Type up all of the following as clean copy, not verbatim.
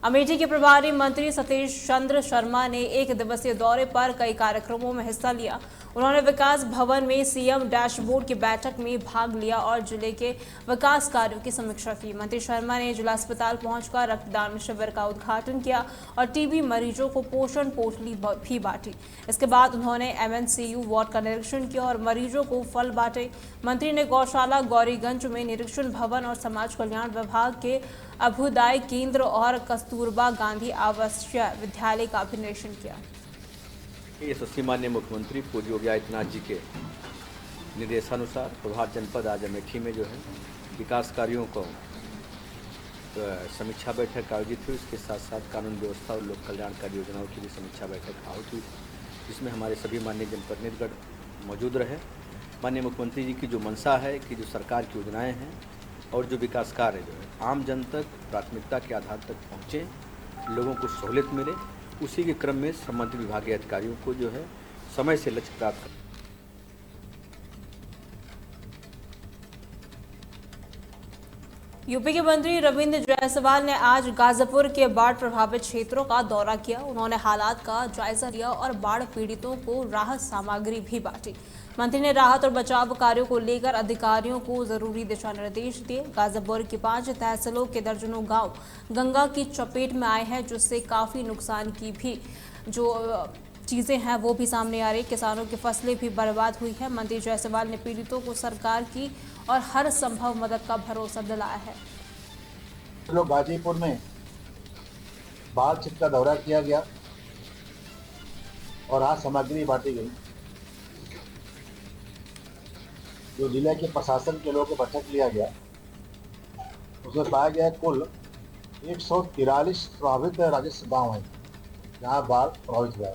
अमेठी के प्रभारी मंत्री सतीश चंद्र शर्मा ने एक दिवसीय दौरे पर कई कार्यक्रमों में हिस्सा लिया। उन्होंने विकास भवन में सीएम डैशबोर्ड की बैठक में भाग लिया और जिले के विकास कार्यों की समीक्षा की। मंत्री शर्मा ने जिला अस्पताल पहुंचकर रक्तदान शिविर का उद्घाटन किया और टीबी मरीजों को पोषण पोटली भी बांटी। इसके बाद उन्होंने एमएनसीयू वार्ड का निरीक्षण किया और मरीजों को फल बांटे। मंत्री ने गौशाला गौरीगंज में निरीक्षण भवन और समाज कल्याण विभाग के अभ्युदय केंद्र और कस्तूरबा गांधी आवासीय विद्यालय का भी निरीक्षण किया। यशस्वी माननीय मुख्यमंत्री पूज्य योगी आदित्यनाथ जी के निर्देशानुसार प्रभात जनपद आज अमेठी में जो है विकास कार्यों को समीक्षा बैठक आयोजित हुई। इसके साथ साथ कानून व्यवस्था और लोक कल्याणकारी योजनाओं की भी समीक्षा बैठक आहूत हुई, जिसमें हमारे सभी माननीय जनप्रतिनिधिगण मौजूद रहे। माननीय मुख्यमंत्री जी की जो मंशा है कि जो सरकार की योजनाएँ हैं और जो विकास कार्य जो है आम जन तक प्राथमिकता के आधार तक पहुँचे, लोगों को सहूलियत मिले, उसी के क्रम में संबंधित विभागीय अधिकारियों को जो है समय से लक्ष्य प्राप्त कर। यूपी के मंत्री रविंद्र जायसवाल ने आज गाजीपुर के बाढ़ प्रभावित क्षेत्रों का दौरा किया। उन्होंने हालात का जायजा लिया और बाढ़ पीड़ितों को राहत सामग्री भी बांटी। मंत्री ने राहत और बचाव कार्यों को लेकर अधिकारियों को जरूरी दिशा निर्देश दिए। गाजीपुर की 5 तहसीलों के दर्जनों गांव गंगा की चपेट में आए हैं, जिससे काफी नुकसान की भी जो चीजें हैं वो भी सामने आ रही। किसानों की फसलें भी बर्बाद हुई है। मंत्री जायसवाल ने पीड़ितों को सरकार की और हर संभव मदद का भरोसा दिलाया है। लोग गाजीपुर में बाढ़ क्षेत्र का दौरा किया गया और आज सामग्री बांटी गई। जो जिले के प्रशासन के लोगों को बैठक लिया गया, उसमें पाया गया कुल 143 प्रभावित राजस्व गांव हैं जहां बाढ़ प्रभावित हुआ है।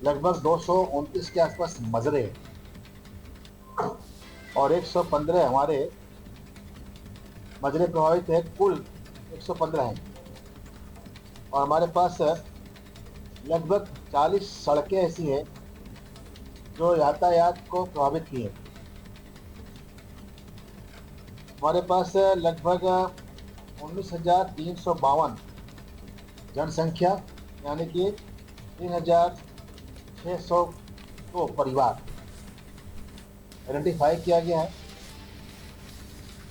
लगभग 229 के आसपास मजरे और 115 हमारे मजरे प्रभावित है। कुल 115 हैं और हमारे पास लगभग 40 सड़कें ऐसी हैं जो यातायात को प्रभावित की है। हमारे पास लगभग 19,352 जनसंख्या यानी कि 3,600 को परिवार आइडेंटिफाई किया गया है।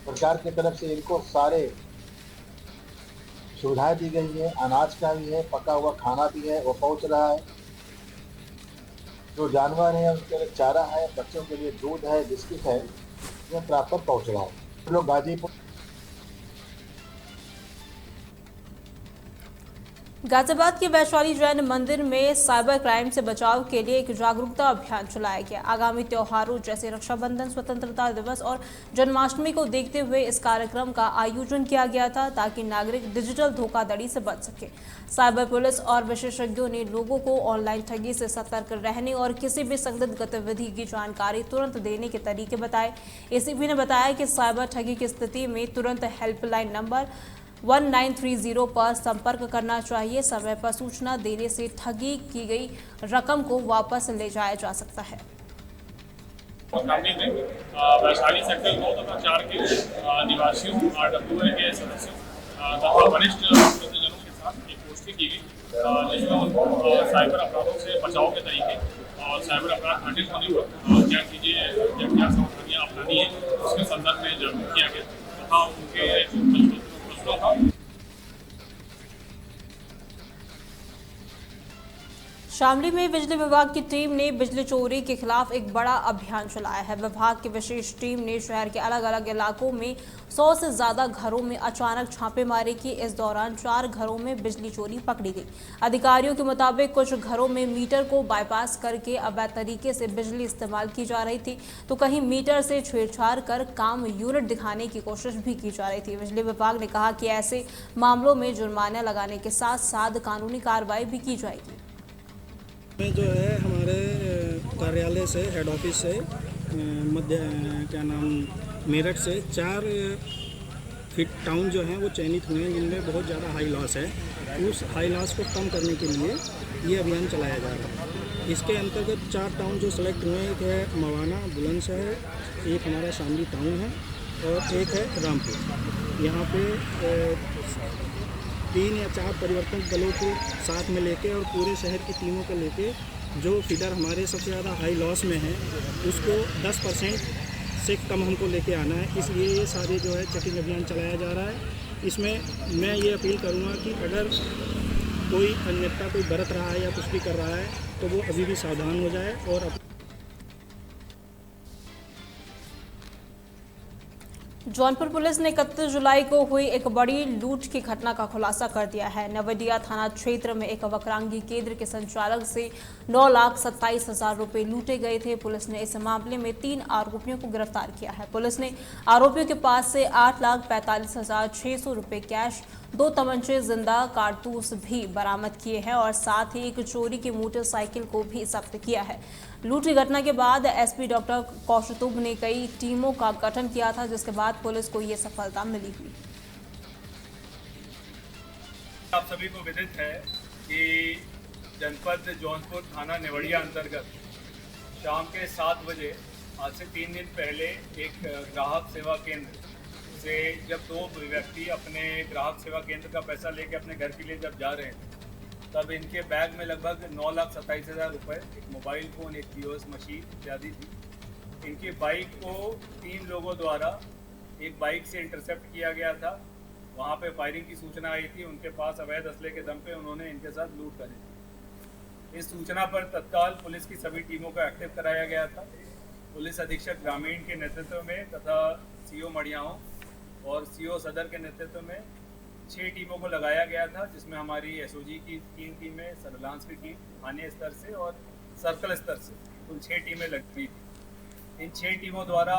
सरकार की तरफ से इनको सारे सुविधाएं दी गई है, अनाज का भी है, पका हुआ खाना भी है, वो पहुंच रहा है। जो जानवर हैं उनके लिए चारा है, बच्चों के लिए दूध है, बिस्किट है, यह प्रॉपर पहुंच रहा है। लोग गाजीपुर गाजियाबाद के वैशाली जैन मंदिर में साइबर क्राइम से बचाव के लिए एक जागरूकता अभियान चलाया गया। आगामी त्योहारों जैसे रक्षाबंधन, स्वतंत्रता दिवस और जन्माष्टमी को देखते हुए इस कार्यक्रम का आयोजन किया गया था ताकि नागरिक डिजिटल धोखाधड़ी से बच सके। साइबर पुलिस और विशेषज्ञों ने लोगों को ऑनलाइन ठगी से सतर्क रहने और किसी भी संदिग्ध गतिविधि की जानकारी तुरंत देने के तरीके बताए। एसीपी ने बताया कि साइबर ठगी की स्थिति में तुरंत हेल्पलाइन नंबर 1930 पर संपर्क करना चाहिए। समय पर सूचना देने से ठगी की गई रकम को वापस ले जाया जा सकता है। वैशाली सेक्टर 2 तथा 4 के निवासियों RWA के सदस्यों तथा वरिष्ठ जनों के साथ एक गोष्ठी की गई, जिसमें साइबर अपराधों से बचाव के तरीके और साइबर अपराध घटित होने पर क्या सावधानियां अपनानी है उसके संदर्भ में जागरूक किया गया तथा उनके शामली में बिजली विभाग की टीम ने बिजली चोरी के खिलाफ एक बड़ा अभियान चलाया है। विभाग की विशेष टीम ने शहर के अलग अलग इलाकों में 100 से ज्यादा घरों में अचानक छापेमारी की। इस दौरान 4 घरों में बिजली चोरी पकड़ी गई। अधिकारियों के मुताबिक कुछ घरों में मीटर को बाईपास करके अवैध तरीके से बिजली इस्तेमाल की जा रही थी, तो कहीं मीटर से छेड़छाड़ कर काम यूनिट दिखाने की कोशिश भी की जा रही थी। बिजली विभाग ने कहा कि ऐसे मामलों में जुर्माना लगाने के साथ साथ कानूनी कार्रवाई भी की जाएगी। में जो है हमारे कार्यालय से, हेड ऑफिस से मेरठ से 4 फिट टाउन जो हैं वो चयनित हुए हैं जिनमें बहुत ज़्यादा हाई लॉस है। उस हाई लॉस को कम करने के लिए ये अभियान चलाया जा रहा है। इसके अंतर्गत 4 टाउन जो सेलेक्ट हुए हैं, एक है मवाना बुलंदशहर, एक हमारा शामली टाउन है और एक है रामपुर। यहाँ पे 3 या 4 परिवर्तन दलों को साथ में लेके और पूरे शहर की टीमों को लेके जो फीडर हमारे सबसे ज़्यादा हाई लॉस में है उसको 10% से कम हमको लेके आना है। इसलिए ये सारे जो है चेकिंग अभियान चलाया जा रहा है। इसमें मैं ये अपील करूँगा कि अगर कोई अन्यथा कोई बरत रहा है या कुछ भी कर रहा है तो वो अभी भी सावधान हो जाए और जौनपुर पुलिस ने 31 जुलाई को हुई एक बड़ी लूट की घटना का खुलासा कर दिया है। नवडिया थाना क्षेत्र में एक वक्रांगी केंद्र के संचालक से 9,27,000 रुपए लूटे गए थे। पुलिस ने इस मामले में 3 आरोपियों को गिरफ्तार किया है। पुलिस ने आरोपियों के पास से 8,45,600 रुपए कैश, 2 तमंचे, जिंदा कारतूस भी बरामद किए हैं और साथ ही एक चोरी की मोटरसाइकिल को भी जब्त किया है। लूट की घटना के बाद एसपी डॉक्टर कौशतुब ने कई टीमों का गठन किया था, जिसके बाद पुलिस को ये सफलता मिली हुई। आप सभी को विदित है कि जनपद जौनपुर थाना नेवड़िया अंतर्गत शाम के 7 बजे आज से 3 दिन पहले एक ग्राहक सेवा केंद्र से जब 2 व्यक्ति अपने ग्राहक सेवा केंद्र का पैसा लेके अपने घर के लिए जब जा रहे थे तब इनके बैग में लगभग 9,27,000 रुपये, एक मोबाइल फ़ोन, एक POS मशीन इत्यादि थी। इनकी बाइक को 3 लोगों द्वारा एक बाइक से इंटरसेप्ट किया गया था। वहाँ पे फायरिंग की सूचना आई थी। उनके पास अवैध असले के दम पे उन्होंने इनके साथ लूट करी थी। इस सूचना पर तत्काल पुलिस की सभी टीमों को एक्टिव कराया गया था। पुलिस अधीक्षक ग्रामीण के नेतृत्व में तथा CO मड़ियाओं और CO सदर के नेतृत्व में 6 टीमों को लगाया गया था, जिसमें हमारी SOG की 3 टीमें, सर्विलांस की टीम थाने स्तर से और सर्कल स्तर से कुल 6 टीमें लगी थी। इन 6 टीमों द्वारा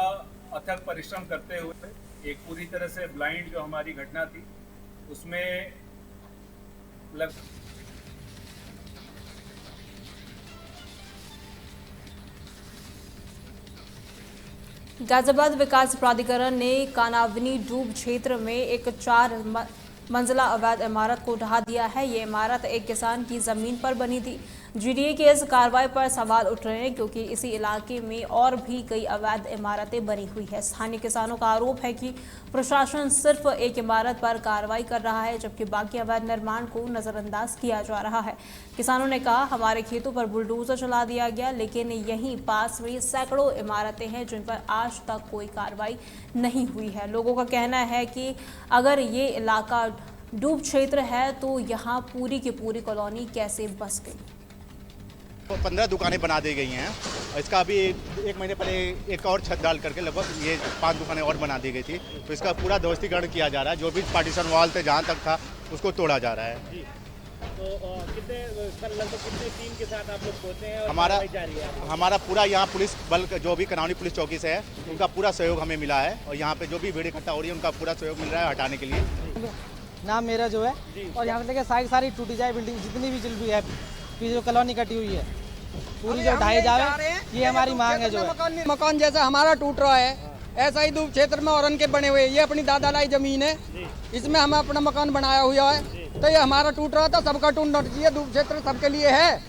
अथक परिश्रम करते हुए एक पूरी तरह से ब्लाइंड जो हमारी घटना थी उसमें गाजियाबाद विकास प्राधिकरण ने कानावनी डूब क्षेत्र में एक 4 मंजिला अवैध इमारत को ढहा दिया है। ये इमारत एक किसान की जमीन पर बनी थी। GDA की इस कार्रवाई पर सवाल उठ रहे हैं क्योंकि इसी इलाके में और भी कई अवैध इमारतें बनी हुई है। स्थानीय किसानों का आरोप है कि प्रशासन सिर्फ एक इमारत पर कार्रवाई कर रहा है जबकि बाकी अवैध निर्माण को नजरअंदाज किया जा रहा है। किसानों ने कहा, हमारे खेतों पर बुलडोजर चला दिया गया, लेकिन यहीं पास में सैकड़ों इमारतें हैं जिन पर आज तक कोई कार्रवाई नहीं हुई है। लोगों का कहना है कि अगर ये इलाका डूब क्षेत्र है तो यहाँ पूरी की पूरी कॉलोनी कैसे बस गई। 15 दुकानें बना दी गई हैं। इसका अभी 1 महीने पहले एक और छत डाल करके लगभग ये 5 दुकानें और बना दी गई थी। तो इसका पूरा ध्वस्तीकरण किया जा रहा है। जो भी पार्टीशन वॉल थे जहाँ तक था उसको तोड़ा जा रहा है। जी। तो कितने टीम के साथ आप लोग पहुंचे हैं और हमारा पूरा यहाँ पुलिस बल जो भी कनावनी पुलिस चौकी से है उनका पूरा सहयोग हमें मिला है और यहाँ पे जो भी भीड़ इकट्ठा हो रही है उनका पूरा सहयोग मिल रहा है हटाने के लिए। नाम मेरा जो है और यहाँ पे देखिए सारी टूटी जाए बिल्डिंग जितनी भी चल रही है, जो कॉलोनी कटी हुई है पूरी जो ढाई जाए, ये हमारी मांग है। जो है मकान जैसा हमारा टूट रहा है ऐसा ही दूर क्षेत्र में औरन के बने हुए, ये अपनी दादालाई जमीन है, इसमें हम अपना मकान बनाया हुआ है। तो ये हमारा टूट रहा था, सबका टूटना चाहिए। दूर क्षेत्र सबके लिए है।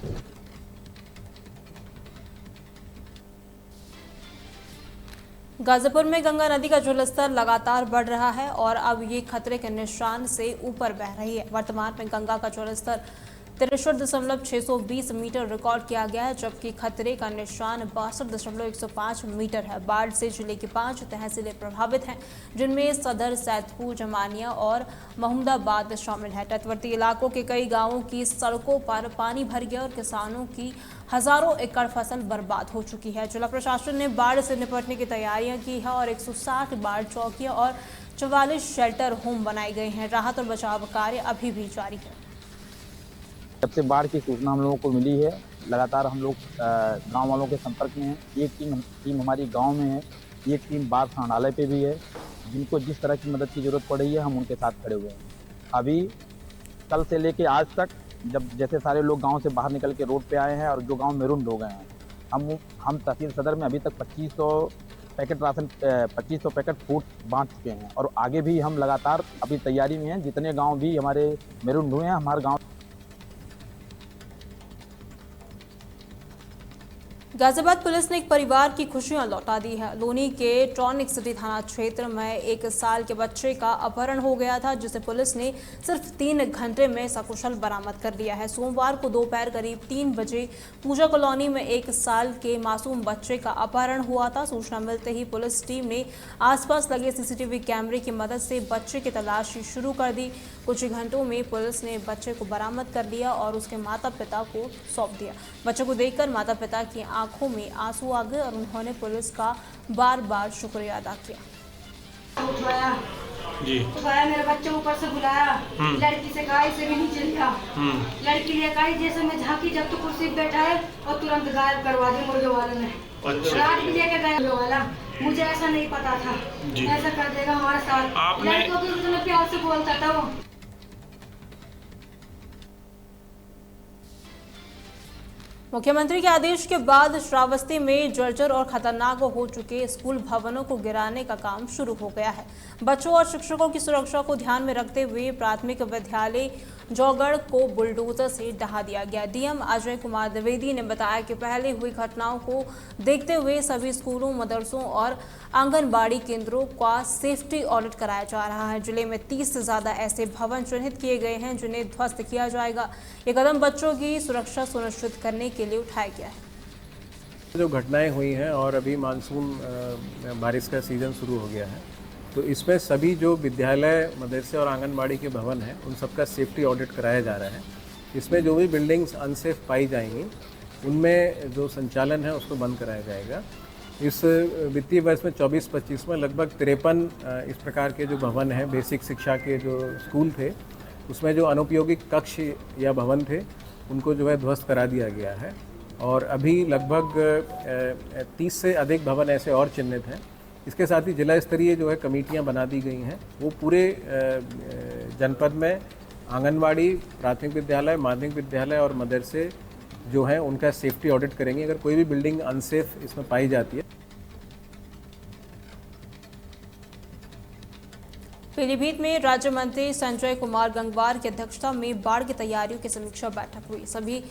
गाजीपुर में गंगा नदी का जलस्तर लगातार बढ़ रहा है और अब ये खतरे के निशान से ऊपर बह रही है। वर्तमान में गंगा का जलस्तर 63.620 मीटर रिकॉर्ड किया गया है, जबकि खतरे का निशान 62.105 मीटर है। बाढ़ से जिले की 5 तहसीलें प्रभावित हैं, जिनमें सदर, सैदपुर, जमानिया और महमूदाबाद शामिल है। तटवर्ती इलाकों के कई गांवों की सड़कों पर पानी भर गया और किसानों की हजारों एकड़ फसल बर्बाद हो चुकी है। जिला प्रशासन ने बाढ़ से निपटने की तैयारियां की है और 160 बाढ़ चौकियां और 44 शेल्टर होम बनाए गए हैं। राहत और बचाव कार्य अभी भी जारी है। जब से बाढ़ की सूचना हम लोगों को मिली है, लगातार हम लोग गांव वालों के संपर्क में हैं। एक टीम हमारी गांव में है, एक टीम बाढ़ संग्रहालय पे भी है। जिनको जिस तरह की मदद की जरूरत पड़ रही है हम उनके साथ खड़े हुए हैं। अभी कल से लेके आज तक जब जैसे सारे लोग गांव से बाहर निकल के रोड पे आए हैं और जो गांव मेरुंड हो गए हैं, हम तहसील सदर में अभी तक 2500 पैकेट राशन 2500 पैकेट फूड बांट चुके हैं और आगे भी हम लगातार अभी तैयारी में हैं। जितने गाँव भी हमारे मेरुंड हुए हैं, हमारे गाँव गाजियाबाद पुलिस ने एक परिवार की खुशियां लौटा दी है। लोनी के ट्रॉनिक सिटी थाना क्षेत्र में 1 साल के बच्चे का अपहरण हो गया था, जिसे पुलिस ने सिर्फ 3 घंटे में सकुशल बरामद कर लिया है। सोमवार को दोपहर करीब 3 बजे पूजा कॉलोनी में 1 साल के मासूम बच्चे का अपहरण हुआ था। सूचना मिलते ही पुलिस टीम ने आसपास लगे सीसीटीवी कैमरे की मदद से बच्चे की तलाशी शुरू कर दी। कुछ ही घंटों में पुलिस ने बच्चे को बरामद कर लिया और उसके माता पिता को सौंप दिया। बच्चे को देखकर माता पिता की आंखों में आंसू आ गए और उन्होंने पुलिस का बार बार शुक्रिया अदा किया। उठाया मेरे बच्चे ऊपर से बुलाया, लड़की से कहा इसे भी नीचे लिया, लड़की ले गई। जैसे मैं झांकी जब तो कुर्सी पे बैठा है और तुरंत गायब करवा दी मुर्गे वाले ने। रात भी लेके गए मुर्गे वाला, मुझे ऐसा नहीं पता था ऐसा कर देगा हमारे साथ। लड़कों को इतना प्यार से बोलता था वो। मुख्यमंत्री के आदेश के बाद श्रावस्ती में जर्जर और खतरनाक हो चुके स्कूल भवनों को गिराने का काम शुरू हो गया है। बच्चों और शिक्षकों की सुरक्षा को ध्यान में रखते हुए प्राथमिक विद्यालय जौगढ़ को बुलडोजर से ढहा दिया गया। डीएम अजय कुमार द्विवेदी ने बताया कि पहले हुई घटनाओं को देखते हुए सभी स्कूलों, मदरसों और आंगनबाड़ी केंद्रों का सेफ्टी ऑडिट कराया जा रहा है। जिले में 30 से ज़्यादा ऐसे भवन चिन्हित किए गए हैं जिन्हें ध्वस्त किया जाएगा। ये कदम बच्चों की सुरक्षा सुनिश्चित करने के लिए उठाया गया है। जो घटनाएं हुई हैं और अभी मानसून बारिश का सीज़न शुरू हो गया है, तो इसमें सभी जो विद्यालय, मदरसे और आंगनबाड़ी के भवन हैं उन सबका सेफ्टी ऑडिट कराया जा रहा है। इसमें जो भी बिल्डिंग्स अनसेफ पाई जाएंगी उनमें जो संचालन है उसको बंद कराया जाएगा। इस वित्तीय वर्ष में 24-25 में लगभग 53 इस प्रकार के जो भवन हैं, बेसिक शिक्षा के जो स्कूल थे, उसमें जो अनुपयोगी कक्ष या भवन थे उनको जो है ध्वस्त करा दिया गया है। और अभी लगभग 30 से अधिक भवन ऐसे और चिन्हित हैं। इसके साथ ही जिला स्तरीय जो है कमेटियां बना दी गई हैं। वो पूरे जनपद में आंगनवाड़ी, प्राथमिक विद्यालय, माध्यमिक विद्यालय और मदरसे जो हैं उनका सेफ्टी ऑडिट करेंगे अगर कोई भी बिल्डिंग अनसेफ इसमें पाई जाती है। पीलीभीत में राज्य मंत्री संजय कुमार गंगवार की अध्यक्षता में बाढ़ की तैयारियों की समीक्षा बैठक हुई। सभी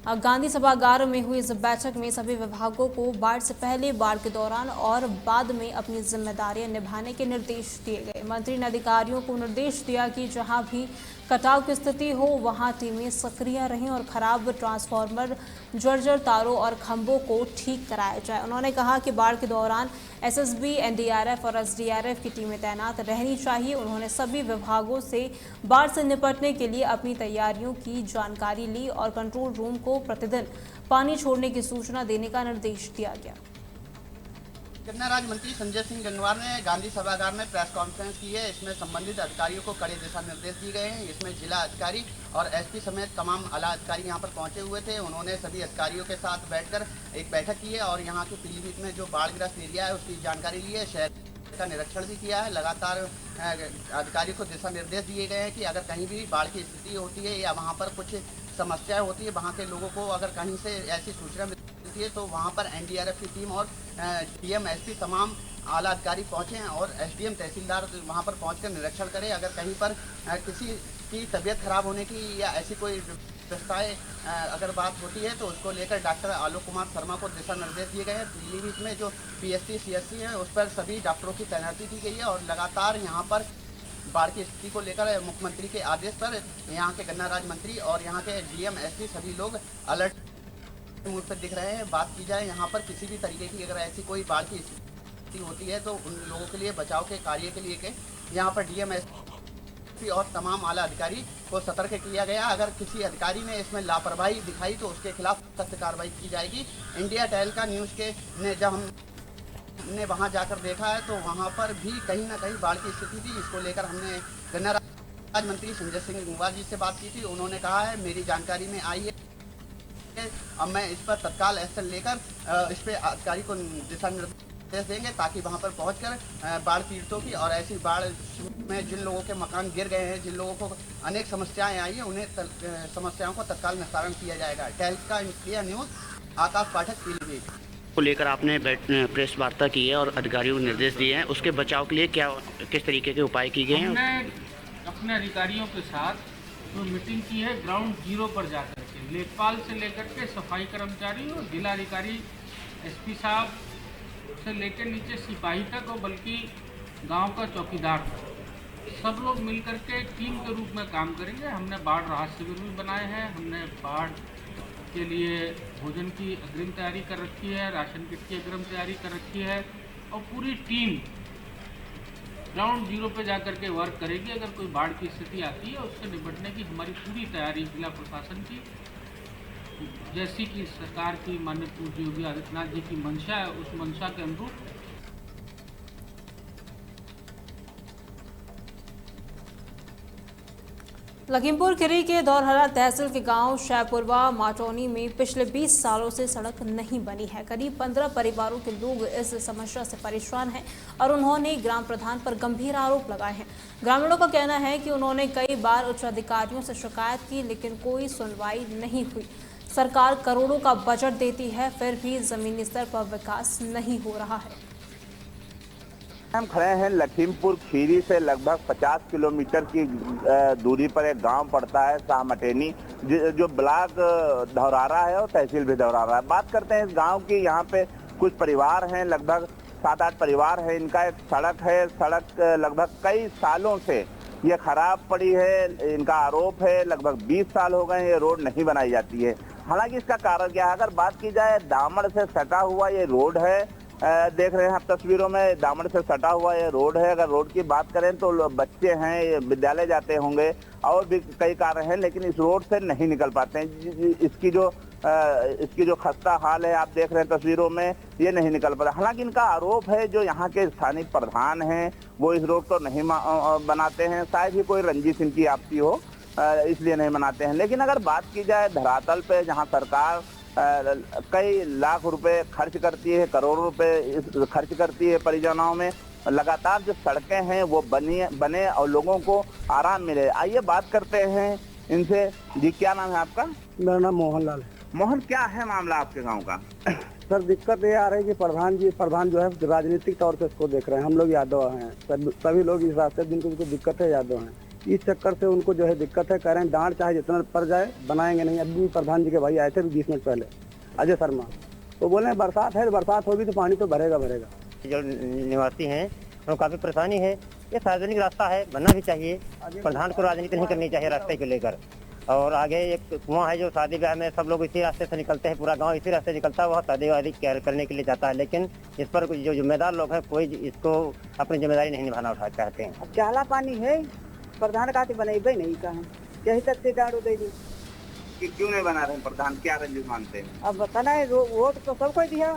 गांधी सभागार में हुई इस बैठक में सभी विभागों को बाढ़ से पहले, बाढ़ के दौरान और बाद में अपनी जिम्मेदारियां निभाने के निर्देश दिए गए। मंत्री ने अधिकारियों को निर्देश दिया कि जहां भी कटाव की स्थिति हो वहां टीमें सक्रिय रहें और खराब ट्रांसफार्मर, जर्जर तारों और खंभों को ठीक कराया जाए। उन्होंने कहा कि बाढ़ के दौरान एसएसबी, एनडीआरएफ और एसडीआरएफ की टीमें तैनात रहनी चाहिए। उन्होंने सभी विभागों से बाढ़ से निपटने के लिए अपनी तैयारियों की जानकारी ली और कंट्रोल रूम को प्रतिदिन पानी छोड़ने की सूचना देने का निर्देश दिया गया। गन्ना राज्य मंत्री संजय सिंह गंगवार ने गांधी सभागार में प्रेस कॉन्फ्रेंस की है। इसमें संबंधित अधिकारियों को कड़े दिशा निर्देश दिए गए हैं। इसमें जिला अधिकारी और एसपी समेत तमाम आला अधिकारी यहां पर पहुंचे हुए थे। उन्होंने सभी अधिकारियों के साथ बैठकर एक बैठक की है और यहां के पीलीभीत में जो बाढ़ग्रस्त एरिया है उसकी जानकारी ली है। शहर का निरीक्षण भी किया है। लगातार अधिकारियों को दिशा निर्देश दिए गए हैं कि अगर कहीं भी बाढ़ की स्थिति होती है या वहाँ पर कुछ समस्याएं होती है, वहाँ के लोगों को अगर कहीं से ऐसी सूचना मिलती है तो वहाँ पर एनडीआरएफ की टीम और डीएम, एसपी तमाम आला अधिकारी पहुँचे हैं और एसडीएम, तहसीलदार वहाँ पर पहुँचकर निरीक्षण करें। अगर कहीं पर किसी की तबीयत खराब होने की या ऐसी कोई व्यवस्थाएँ अगर बात होती है तो उसको लेकर डॉक्टर आलोक कुमार शर्मा को दिशा निर्देश दिए गए हैं। पीलीभीत में जो पीएससी, सीएससी है उस पर सभी डॉक्टरों की तैनाती की गई है और लगातार यहाँ पर बाढ़ की स्थिति को लेकर मुख्यमंत्री के आदेश पर यहाँ के गन्ना राज्य मंत्री और यहाँ के डीएम, एसपी सभी लोग अलर्ट मूड पर दिख रहे हैं। बात की जाए यहाँ पर किसी भी तरीके की अगर ऐसी कोई बाढ़ की स्थिति होती है तो उन लोगों के लिए बचाव के कार्य के लिए यहाँ पर डीएम, एसपी और तमाम आला अधिकारी को सतर्क किया गया। अगर किसी अधिकारी ने इसमें लापरवाही दिखाई तो उसके खिलाफ सख्त कार्रवाई की जाएगी। इंडिया टेल का न्यूज़ के ने जब हमने वहां जाकर देखा है तो वहां पर भी कहीं ना कहीं बाढ़ की स्थिति थी। इसको लेकर हमने गन्ना राज्य मंत्री संजय सिंह गंगवार जी से बात की थी। उन्होंने कहा है मेरी जानकारी में आई है, अब मैं इस पर तत्काल एक्शन लेकर इस पर अधिकारी को दिशा निर्देश देंगे ताकि वहां पर पहुंचकर बाढ़ पीड़ितों की और ऐसी बाढ़ में जिन लोगों के मकान गिर गए हैं, जिन लोगों को अनेक समस्याएं आई हैं, उन्हें समस्याओं को तत्काल निस्तारण किया जाएगा। टेल का इंडिया न्यूज़, आकाश पाठक, पीलीभीत। को लेकर आपने प्रेस वार्ता की है और अधिकारियों को निर्देश दिए हैं, उसके बचाव के लिए क्या किस तरीके के उपाय किए गए हैं? हमने अपने अधिकारियों के साथ जो मीटिंग की है ग्राउंड जीरो पर जाकर के लेखपाल से लेकर के सफाई कर्मचारी और जिलाधिकारी एसपी साहब से लेकर नीचे सिपाही तक और बल्कि गांव का चौकीदार तक सब लोग मिलकर के टीम के रूप में काम करेंगे। हमने बाढ़ राहत शिविर भी बनाए हैं, हमने बाढ़ के लिए भोजन की अग्रिम तैयारी कर रखी है, राशन किट की अग्रिम तैयारी कर रखी है और पूरी टीम ग्राउंड जीरो पे जाकर के वर्क करेगी। अगर कोई बाढ़ की स्थिति आती है उससे निपटने की हमारी पूरी तैयारी जिला प्रशासन की, जैसी कि सरकार की माननीय पूज्य योगी आदित्यनाथ जी की मंशा है, उस मंशा के अनुरूप लखीमपुर खीरी के दौरहरा तहसील के गांव शाहपुरवा माटोनी में पिछले 20 सालों से सड़क नहीं बनी है। करीब 15 परिवारों के लोग इस समस्या से परेशान हैं और उन्होंने ग्राम प्रधान पर गंभीर आरोप लगाए हैं। ग्रामीणों का कहना है कि उन्होंने कई बार उच्च अधिकारियों से शिकायत की लेकिन कोई सुनवाई नहीं हुई। सरकार करोड़ों का बजट देती है फिर भी जमीनी स्तर पर विकास नहीं हो रहा है। हम खड़े हैं लखीमपुर खीरी से लगभग 50 किलोमीटर की दूरी पर एक गांव पड़ता है शाहमटेनी, जो ब्लॉक धौरारा है और तहसील भी धौरारा है। बात करते हैं इस गांव की। यहाँ पे कुछ परिवार हैं, लगभग 7-8 परिवार हैं। इनका एक सड़क है, सड़क लगभग कई सालों से ये खराब पड़ी है। इनका आरोप है लगभग 20 साल हो गए ये रोड नहीं बनाई जाती है। हालांकि इसका कारण क्या है, अगर बात की जाए दामन से सटा हुआ ये रोड है, देख रहे हैं आप तस्वीरों में, दामन से सटा हुआ ये रोड है। अगर रोड की बात करें तो बच्चे हैं, विद्यालय जाते होंगे और भी कई कार्य हैं, लेकिन इस रोड से नहीं निकल पाते हैं। इसकी जो खस्ता हाल है आप देख रहे हैं तस्वीरों में, ये नहीं निकल पाता। हालांकि इनका आरोप है जो यहाँ के स्थानीय प्रधान हैं वो इस रोड को नहीं बनाते हैं। शायद ही कोई रंजिश इनकी आपसी हो इसलिए नहीं बनाते हैं। लेकिन अगर बात की जाए धरातल पे, जहाँ सरकार कई लाख रुपए खर्च करती है, करोड़ों रुपए खर्च करती है परियोजनाओं में, लगातार जो सड़कें हैं वो बने और लोगों को आराम मिले। आइए बात करते हैं इनसे। जी क्या नाम है आपका? मेरा नाम मोहन लाल है। मोहन, क्या है मामला आपके गांव का? सर दिक्कत ये आ रही है कि प्रधान जो है राजनीतिक तौर से इसको देख रहे हैं। हम लोग यादव हैं, सभी लोग इस रास्ते जिनको दिक्कत है यादव हैं। इस चक्कर से उनको जो है दिक्कत है, कह रहे हैं डांट चाहे जितना पड़ जाए बनाएंगे नहीं। अभी प्रधान जी के भाई आए थे 20 मिनट पहले, अजय शर्मा, तो बोले हैं बरसात है, बरसात होगी तो पानी तो भरेगा। जो निवासी हैं उनको काफ़ी परेशानी है। ये सार्वजनिक रास्ता है, बनना भी चाहिए। प्रधान को राजनीति नहीं करनी चाहिए रास्ते को लेकर। और आगे एक कुआं है जो शादी ब्याह में सब लोग इसी रास्ते से निकलते हैं, पूरा गांव इसी रास्ते से निकलता है, वह शादी वादी करने के लिए जाता है। लेकिन इस पर जो जिम्मेदार लोग हैं कोई इसको अपनी जिम्मेदारी नहीं निभाना चाहते हैं। चाला पानी है, प्रधान का बनेबे नहीं कहा, यही तक से गाड़ो दे दी कि क्यों नहीं बना रहे प्रधान, क्या रंजिश मानते हैं? अब बताना है, वोट तो सबको दिया,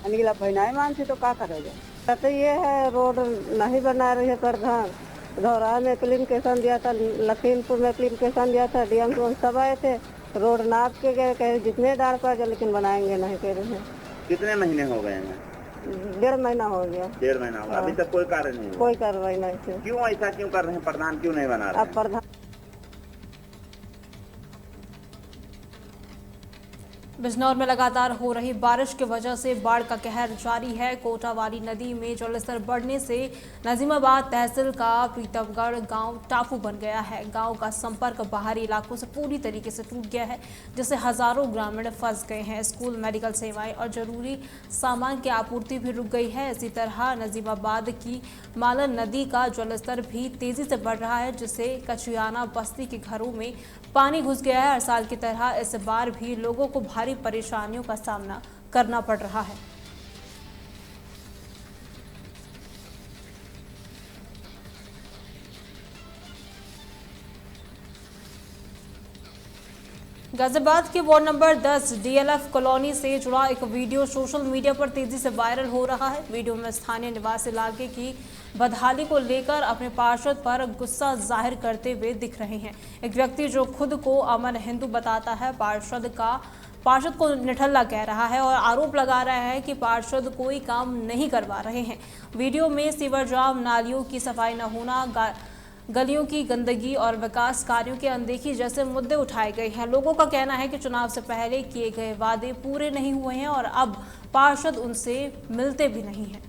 अनिला भाई मानते तो क्या करेगा। तो ये है रोड नहीं बना रही है प्रधान। धौरा में एप्लीकेशन दिया था, लखीमपुर में एप्लीकेशन दिया था, डीएम को सब आए थे, रोड नाप के गए, कहे जितने डाल पर जाए लेकिन बनाएंगे नहीं कह रहे हैं। कितने महीने हो गए हैं? 1.5 महीना हो गया। 1.5 महीना हो गया, अभी तक कोई कार्य नहीं हुआ? कोई कार्रवाई नहीं। क्यों ऐसा क्यों कर रहे हैं प्रधान, क्यों नहीं बना रहे? अब प्रधान बिजनौर में लगातार हो रही बारिश की वजह से बाढ़ का कहर जारी है। कोटावाली नदी में जलस्तर बढ़ने से नजीमाबाद तहसील का प्रीतमगढ़ गांव टापू बन गया है। गांव का संपर्क बाहरी इलाकों से पूरी तरीके से टूट गया है, जिससे हजारों ग्रामीण फंस गए हैं। स्कूल, मेडिकल सेवाएं और जरूरी सामान की आपूर्ति भी रुक गई है। इसी तरह नजीमाबाद की मालन नदी का जलस्तर भी तेजी से बढ़ रहा है, जिससे कचियाना बस्ती के घरों में पानी घुस गया है। हर साल की तरह इस बार भी लोगों को भारी परेशानियों का सामना करना पड़ रहा है। गाजियाबाद के वार्ड नंबर 10 डीएलएफ कॉलोनी से जुड़ा एक वीडियो सोशल मीडिया पर तेजी से वायरल हो रहा है। वीडियो में स्थानीय निवासी इलाके की बदहाली को लेकर अपने पार्षद पर गुस्सा जाहिर करते हुए दिख रहे हैं। एक व्यक्ति जो खुद को अमन हिंदू बताता है, पार्षद को निठल्ला कह रहा है और आरोप लगा रहा है कि पार्षद कोई काम नहीं करवा रहे हैं। वीडियो में सीवर जाम, नालियों की सफाई न होना, गलियों की गंदगी और विकास कार्यों की अनदेखी जैसे मुद्दे उठाए गए हैं। लोगों का कहना है कि चुनाव से पहले किए गए वादे पूरे नहीं हुए हैं और अब पार्षद उनसे मिलते भी नहीं हैं।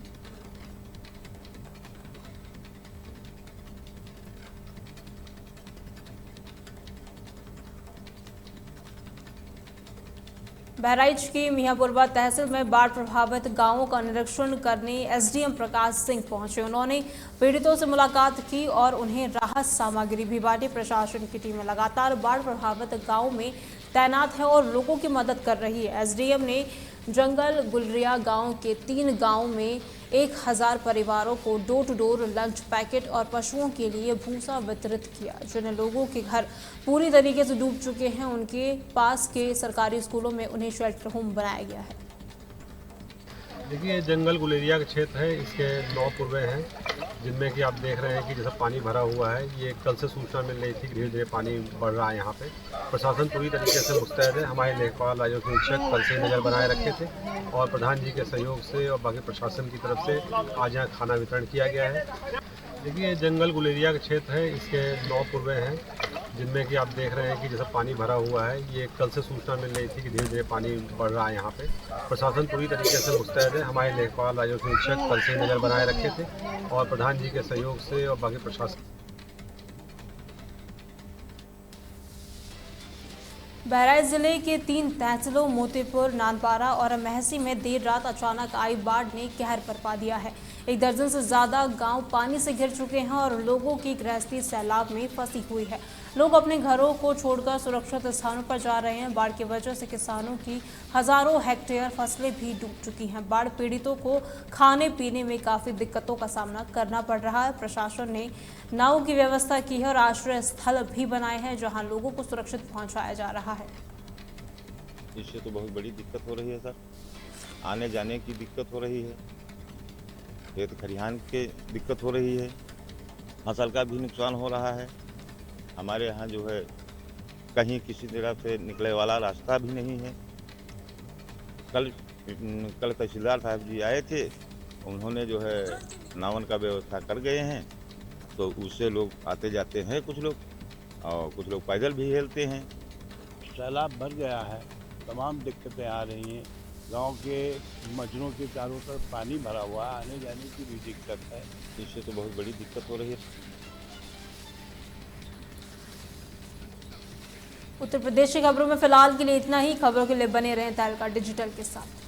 बहराइच की मियाँपुरवा तहसील में बाढ़ प्रभावित गांवों का निरीक्षण करने एसडीएम प्रकाश सिंह पहुंचे। उन्होंने पीड़ितों से मुलाकात की और उन्हें राहत सामग्री भी बांटी। प्रशासन की टीमें लगातार बाढ़ प्रभावित गांवों में तैनात है और लोगों की मदद कर रही है। एसडीएम ने जंगल गुलरिया गांव के 3 गांवों में 1000 परिवारों को door to door lunch packet और पशुओं के लिए भूसा वितरित किया। जिन लोगों के घर पूरी तरीके से डूब चुके हैं उनके पास के सरकारी स्कूलों में उन्हें शेल्टर होम बनाया गया है। देखिए, जंगल गुलेरिया का क्षेत्र है, इसके 9 पूर्वे हैं, जिनमें कि आप देख रहे हैं कि जैसा पानी भरा हुआ है। ये कल से सूचना मिल रही थी कि धीरे धीरे पानी बढ़ रहा है यहाँ पे। प्रशासन पूरी तरीके से मुस्तैद है। हमारे लेखपाल आयोग निरीक्षक कल से नज़र बनाए रखे थे और प्रधान जी के सहयोग से और बाकी प्रशासन की तरफ से आज यहाँ खाना वितरण किया गया है। देखिए, जंगल गुलेरिया का क्षेत्र है, इसके 9 पूर्वे हैं, जिनमें कि आप देख रहे हैं कि जैसा पानी भरा हुआ है। ये कल से सूचना मिल रही थी कि धीरे धीरे पानी बढ़ रहा है यहाँ पे। प्रशासन पूरी तरीके से मुस्तैद है। हमारे लेखपाल आयोग निरीक्षक कल से नज़र बनाए रखे थे और प्रधान जी के सहयोग से और बाकी प्रशासन। बहराइच जिले के 3 तहसीलों मोतीपुर, नानपारा और महसी में देर रात अचानक आई बाढ़ ने कहर बरपा दिया है। 1 दर्जन से ज्यादा गांव पानी से घिर चुके हैं और लोगों की गृहस्थी सैलाब में फंसी हुई है। लोग अपने घरों को छोड़कर सुरक्षित स्थानों पर जा रहे हैं। बाढ़ की वजह से किसानों की हजारों हेक्टेयर फसलें भी डूब चुकी हैं। बाढ़ पीड़ितों को खाने पीने में काफी दिक्कतों का सामना करना पड़ रहा है। प्रशासन ने नावों की व्यवस्था की है और आश्रय स्थल भी बनाए हैं जहां लोगों को सुरक्षित पहुंचाया जा रहा है। इससे तो बहुत बड़ी दिक्कत हो रही है सर, आने जाने की दिक्कत हो रही है, खेत खलिहान के दिक्कत हो रही है, फसल का भी नुकसान हो रहा है। हमारे यहाँ जो है कहीं किसी तरह से निकले वाला रास्ता भी नहीं है। कल तहसीलदार साहब जी आए थे, उन्होंने जो है नावन का व्यवस्था कर गए हैं, तो उससे लोग आते जाते हैं कुछ लोग और कुछ लोग पैदल भी हिलते हैं। सैलाब भर गया है, तमाम दिक्कतें आ रही हैं। गांव के मजरों के चारों तरफ पानी भरा हुआ है, आने जाने की भी दिक्कत है। इससे तो बहुत बड़ी दिक्कत हो रही है। उत्तर प्रदेश की खबरों में फिलहाल के लिए इतना ही। खबरों के लिए बने रहें तहलका डिजिटल के साथ।